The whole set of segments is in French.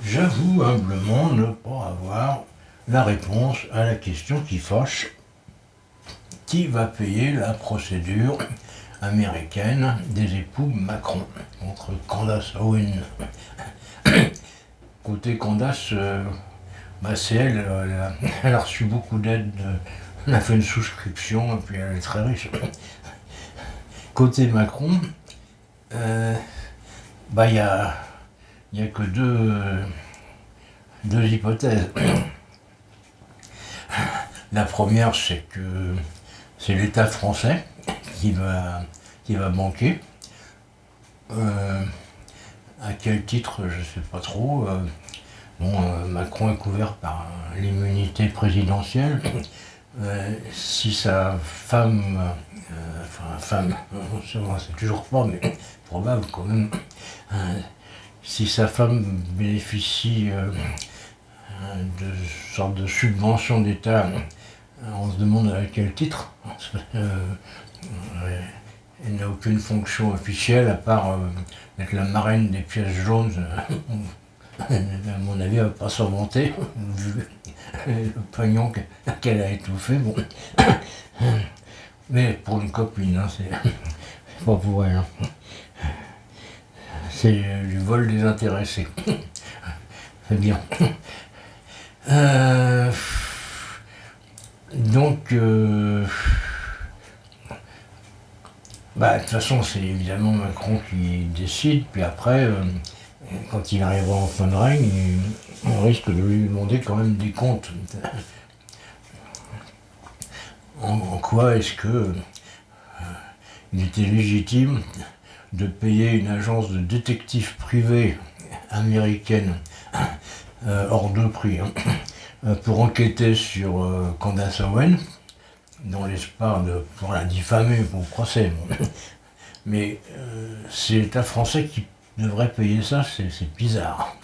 J'avoue humblement ne pas avoir la réponse à la question qui fâche. Qui va payer la procédure américaine des époux Macron contre Candace Owen? Côté Candace, c'est elle, elle a reçu beaucoup d'aide, elle a fait une souscription et puis elle est très riche. Côté Macron, il n'y a, y a que deux hypothèses. La première, c'est que c'est l'État français qui va banquer. À quel titre, je ne sais pas trop. Macron est couvert par l'immunité présidentielle. Si sa femme, c'est toujours pas, mais probable quand même, si sa femme bénéficie de sorte de subvention d'État, on se demande à quel titre. Elle n'a aucune fonction officielle à part être la marraine des pièces jaunes. À mon avis, elle ne va pas s'en vanter, vu le pognon qu'elle a étouffé. Bon. Mais pour une copine, c'est pas pour elle. C'est du vol désintéressé. C'est bien. Donc, de toute façon, c'est évidemment Macron qui décide, puis après, quand il arrivera en fin de règne, on risque de lui demander quand même des comptes. En quoi est-ce que il était légitime de payer une agence de détectives privés américaine hors de prix pour enquêter sur Candace Owen, dans l'espoir de pouvoir la diffamer pour le procès. Mais c'est l'État français qui devrait payer ça, c'est bizarre.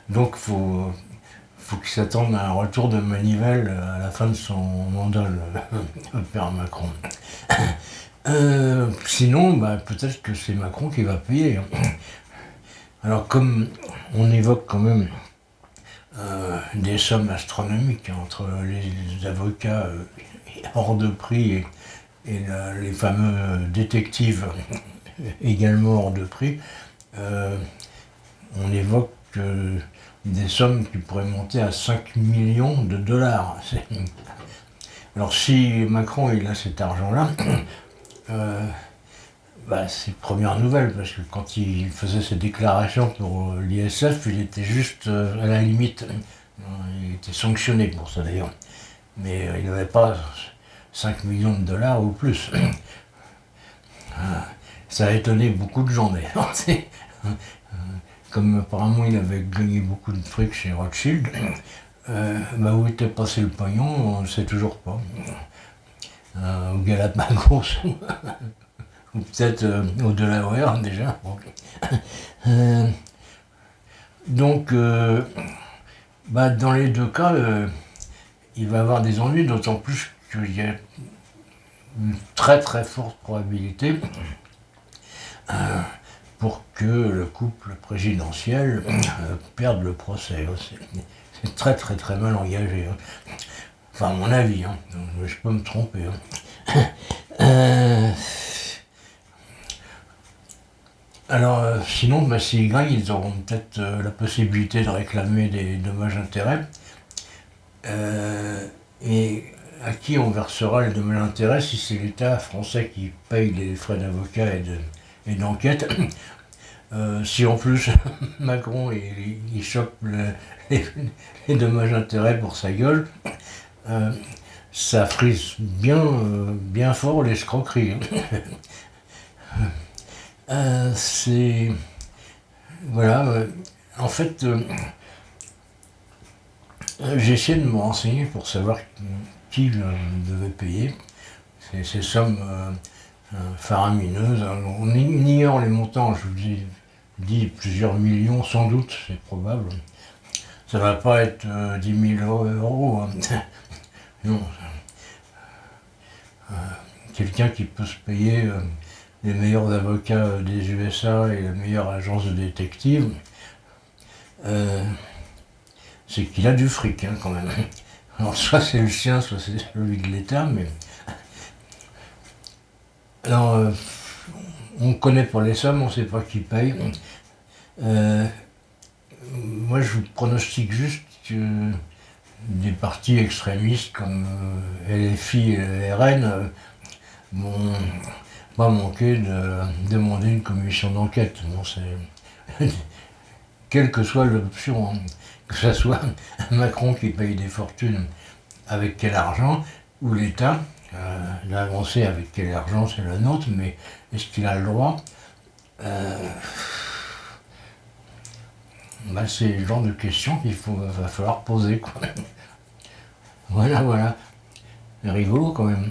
Donc faut qu'il s'attende à un retour de manivelle à la fin de son mandat, le père Macron. Sinon, peut-être que c'est Macron qui va payer. Alors comme on évoque quand même des sommes astronomiques entre les avocats hors de prix et les fameux détectives également hors de prix, on évoque des sommes qui pourraient monter à 5 millions de dollars. Alors si Macron il a cet argent-là, c'est première nouvelle, parce que quand il faisait ses déclarations pour l'ISF, il était juste à la limite. Il était sanctionné pour ça d'ailleurs. Mais il n'avait pas 5 millions de dollars ou plus. Ça a étonné beaucoup de gens d'ailleurs. Comme apparemment il avait gagné beaucoup de trucs chez Rothschild, où était passé le pognon, on ne sait toujours pas. Au Galapagos, ou peut-être au Delaware déjà. Donc, dans les deux cas, il va avoir des ennuis, d'autant plus qu'il y a une très très forte probabilité pour que le couple présidentiel perde le procès. C'est très très très mal engagé. Enfin, à mon avis, je peux me tromper. Alors, sinon, s'ils gagnent, ils auront peut-être la possibilité de réclamer des dommages-intérêts. Et à qui on versera les dommages-intérêts si c'est l'État français qui paye les frais d'avocat et d'enquête? Si en plus Macron il chope les dommages-intérêts pour sa gueule, ça frise bien fort l'escroquerie. C'est... Voilà. En fait, j'ai essayé de me renseigner pour savoir qui devait payer ces sommes faramineuses. On ignore les montants, je vous dis plusieurs millions, sans doute, c'est probable. Ça va pas être 10 000 euros. Non. Quelqu'un qui peut se payer les meilleurs avocats des USA et la meilleure agence de détective, c'est qu'il a du fric hein, quand même. Alors soit c'est le sien, soit c'est celui de l'État, mais... Alors, on connaît pour les sommes, on ne sait pas qui paye. Moi, je vous pronostique juste que des partis extrémistes comme LFI et RN vont pas manquer de demander une commission d'enquête. Bon, quelle que soit l'option, hein, que ce soit Macron qui paye des fortunes avec quel argent, ou l'État, d'avancer avec quel argent c'est le nôtre, mais est-ce qu'il a le droit c'est le genre de questions va falloir poser. Quoi. Voilà, c'est rigolo quand même.